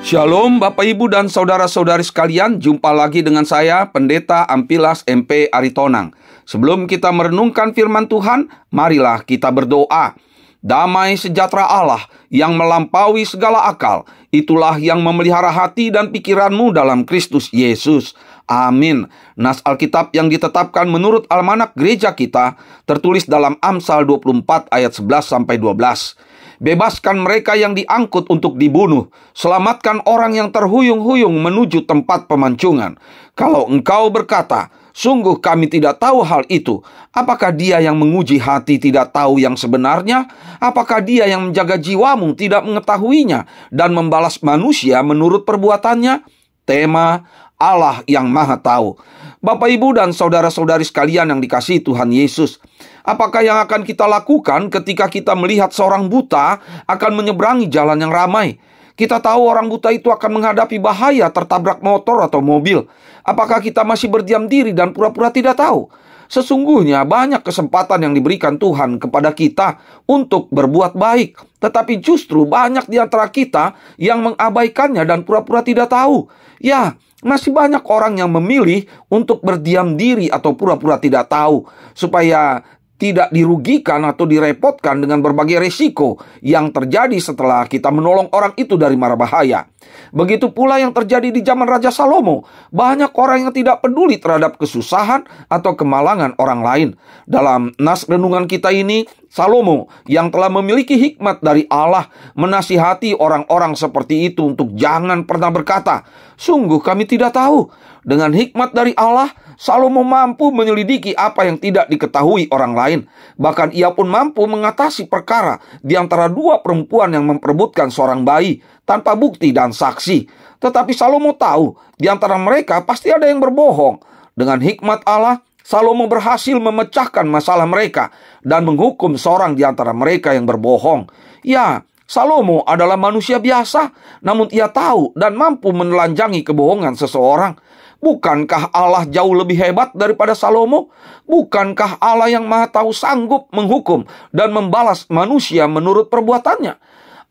Shalom Bapak Ibu dan Saudara-saudari sekalian, jumpa lagi dengan saya Pendeta Ampilas MP Aritonang. Sebelum kita merenungkan firman Tuhan, marilah kita berdoa. Damai sejahtera Allah yang melampaui segala akal, itulah yang memelihara hati dan pikiranmu dalam Kristus Yesus. Amin. Nas Alkitab yang ditetapkan menurut almanak gereja kita tertulis dalam Amsal 24 ayat 11-12. Bebaskan mereka yang diangkut untuk dibunuh. Selamatkan orang yang terhuyung-huyung menuju tempat pemancungan. Kalau engkau berkata, sungguh kami tidak tahu hal itu. Apakah dia yang menguji hati tidak tahu yang sebenarnya? Apakah dia yang menjaga jiwamu tidak mengetahuinya dan membalas manusia menurut perbuatannya? Tema Allah yang Maha Tahu. Bapak, Ibu, dan saudara-saudari sekalian yang dikasihi Tuhan Yesus, apakah yang akan kita lakukan ketika kita melihat seorang buta akan menyeberangi jalan yang ramai? Kita tahu orang buta itu akan menghadapi bahaya tertabrak motor atau mobil. Apakah kita masih berdiam diri dan pura-pura tidak tahu? Sesungguhnya banyak kesempatan yang diberikan Tuhan kepada kita untuk berbuat baik. Tetapi justru banyak di antara kita yang mengabaikannya dan pura-pura tidak tahu. Ya, masih banyak orang yang memilih untuk berdiam diri atau pura-pura tidak tahu, supaya tidak dirugikan atau direpotkan dengan berbagai risiko yang terjadi setelah kita menolong orang itu dari mara bahaya. Begitu pula yang terjadi di zaman Raja Salomo. Banyak orang yang tidak peduli terhadap kesusahan atau kemalangan orang lain. Dalam nas renungan kita ini, Salomo yang telah memiliki hikmat dari Allah menasihati orang-orang seperti itu untuk jangan pernah berkata, sungguh kami tidak tahu. Dengan hikmat dari Allah, Salomo mampu menyelidiki apa yang tidak diketahui orang lain. Bahkan ia pun mampu mengatasi perkara di antara dua perempuan yang memperebutkan seorang bayi tanpa bukti dan saksi. Tetapi Salomo tahu di antara mereka pasti ada yang berbohong. Dengan hikmat Allah, Salomo berhasil memecahkan masalah mereka dan menghukum seorang di antara mereka yang berbohong. Ya, Salomo adalah manusia biasa, namun ia tahu dan mampu menelanjangi kebohongan seseorang. Bukankah Allah jauh lebih hebat daripada Salomo? Bukankah Allah yang Maha Tahu sanggup menghukum dan membalas manusia menurut perbuatannya?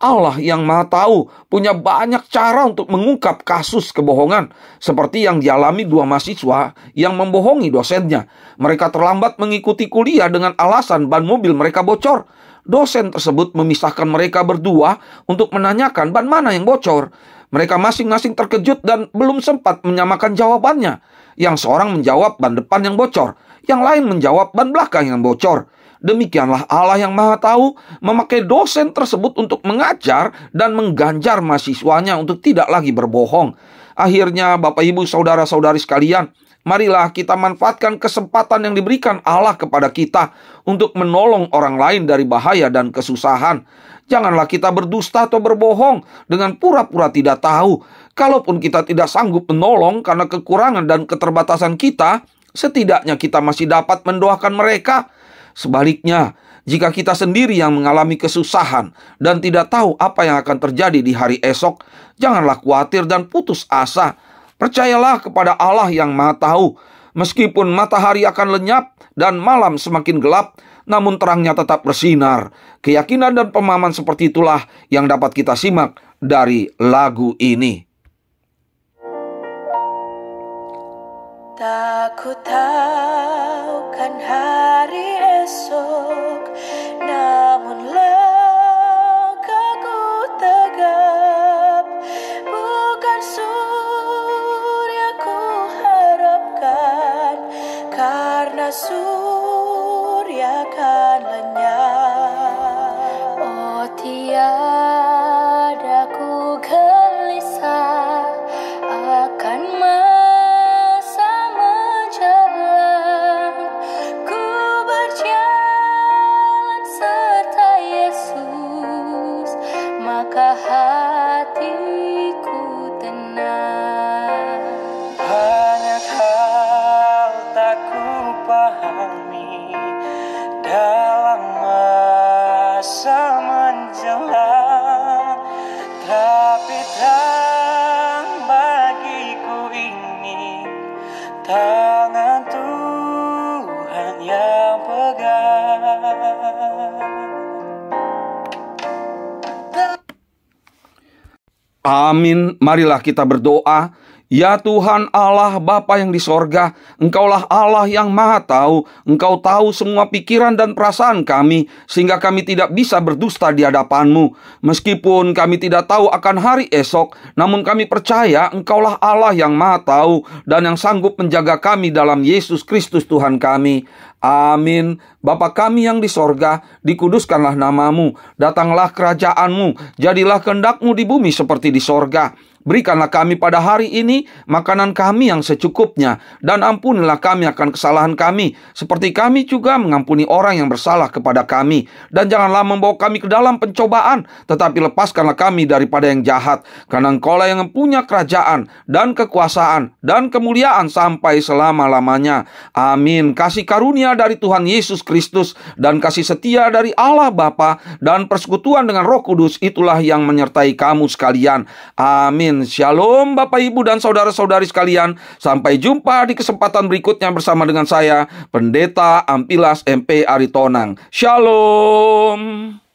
Allah yang Maha Tahu punya banyak cara untuk mengungkap kasus kebohongan, seperti yang dialami dua mahasiswa yang membohongi dosennya. Mereka terlambat mengikuti kuliah dengan alasan ban mobil mereka bocor. Dosen tersebut memisahkan mereka berdua untuk menanyakan ban mana yang bocor. Mereka masing-masing terkejut dan belum sempat menyamakan jawabannya. Yang seorang menjawab ban depan yang bocor, yang lain menjawab ban belakang yang bocor. Demikianlah Allah yang Maha Tahu memakai dosen tersebut untuk mengajar dan mengganjar mahasiswanya untuk tidak lagi berbohong. Akhirnya, Bapak, Ibu, saudara-saudari sekalian, marilah kita manfaatkan kesempatan yang diberikan Allah kepada kita untuk menolong orang lain dari bahaya dan kesusahan. Janganlah kita berdusta atau berbohong dengan pura-pura tidak tahu. Kalaupun kita tidak sanggup menolong karena kekurangan dan keterbatasan kita, setidaknya kita masih dapat mendoakan mereka. Sebaliknya, jika kita sendiri yang mengalami kesusahan dan tidak tahu apa yang akan terjadi di hari esok, janganlah khawatir dan putus asa. Percayalah kepada Allah yang Maha Tahu. Meskipun matahari akan lenyap dan malam semakin gelap, namun terangnya tetap bersinar. Keyakinan dan pemahaman seperti itulah yang dapat kita simak dari lagu ini. Tak ku tahu kan hari esok, namun langkahku tegap. Bukan surya ku harapkan, karena surya kan lenyap. Oh, tiada ku gelisah akan masa menjelang. Ku berjalan serta Yesus, maka hatiku tenang. Banyak hal tak ku pahami dalam masa menjelang, tapi terang bagiku ini tangan Tuhan yang pegang. Amin. Marilah kita berdoa. Ya Tuhan Allah Bapa yang di sorga, Engkaulah Allah yang maha tahu. Engkau tahu semua pikiran dan perasaan kami, sehingga kami tidak bisa berdusta di hadapan-Mu. Meskipun kami tidak tahu akan hari esok, namun kami percaya Engkaulah Allah yang maha tahu dan yang sanggup menjaga kami dalam Yesus Kristus Tuhan kami. Amin. Bapa kami yang di sorga, dikuduskanlah nama-Mu, datanglah kerajaan-Mu, jadilah kehendak-Mu di bumi seperti di sorga. Berikanlah kami pada hari ini makanan kami yang secukupnya, dan ampunilah kami akan kesalahan kami, seperti kami juga mengampuni orang yang bersalah kepada kami. Dan janganlah membawa kami ke dalam pencobaan, tetapi lepaskanlah kami daripada yang jahat. Karena Engkaulah yang mempunyai kerajaan, dan kekuasaan, dan kemuliaan sampai selama-lamanya. Amin. Kasih karunia dari Tuhan Yesus Kristus, dan kasih setia dari Allah Bapa, dan persekutuan dengan Roh Kudus, itulah yang menyertai kamu sekalian. Amin. Shalom Bapak Ibu dan saudara-saudari sekalian. Sampai jumpa di kesempatan berikutnya bersama dengan saya, Pendeta Ampilas MP Aritonang. Shalom.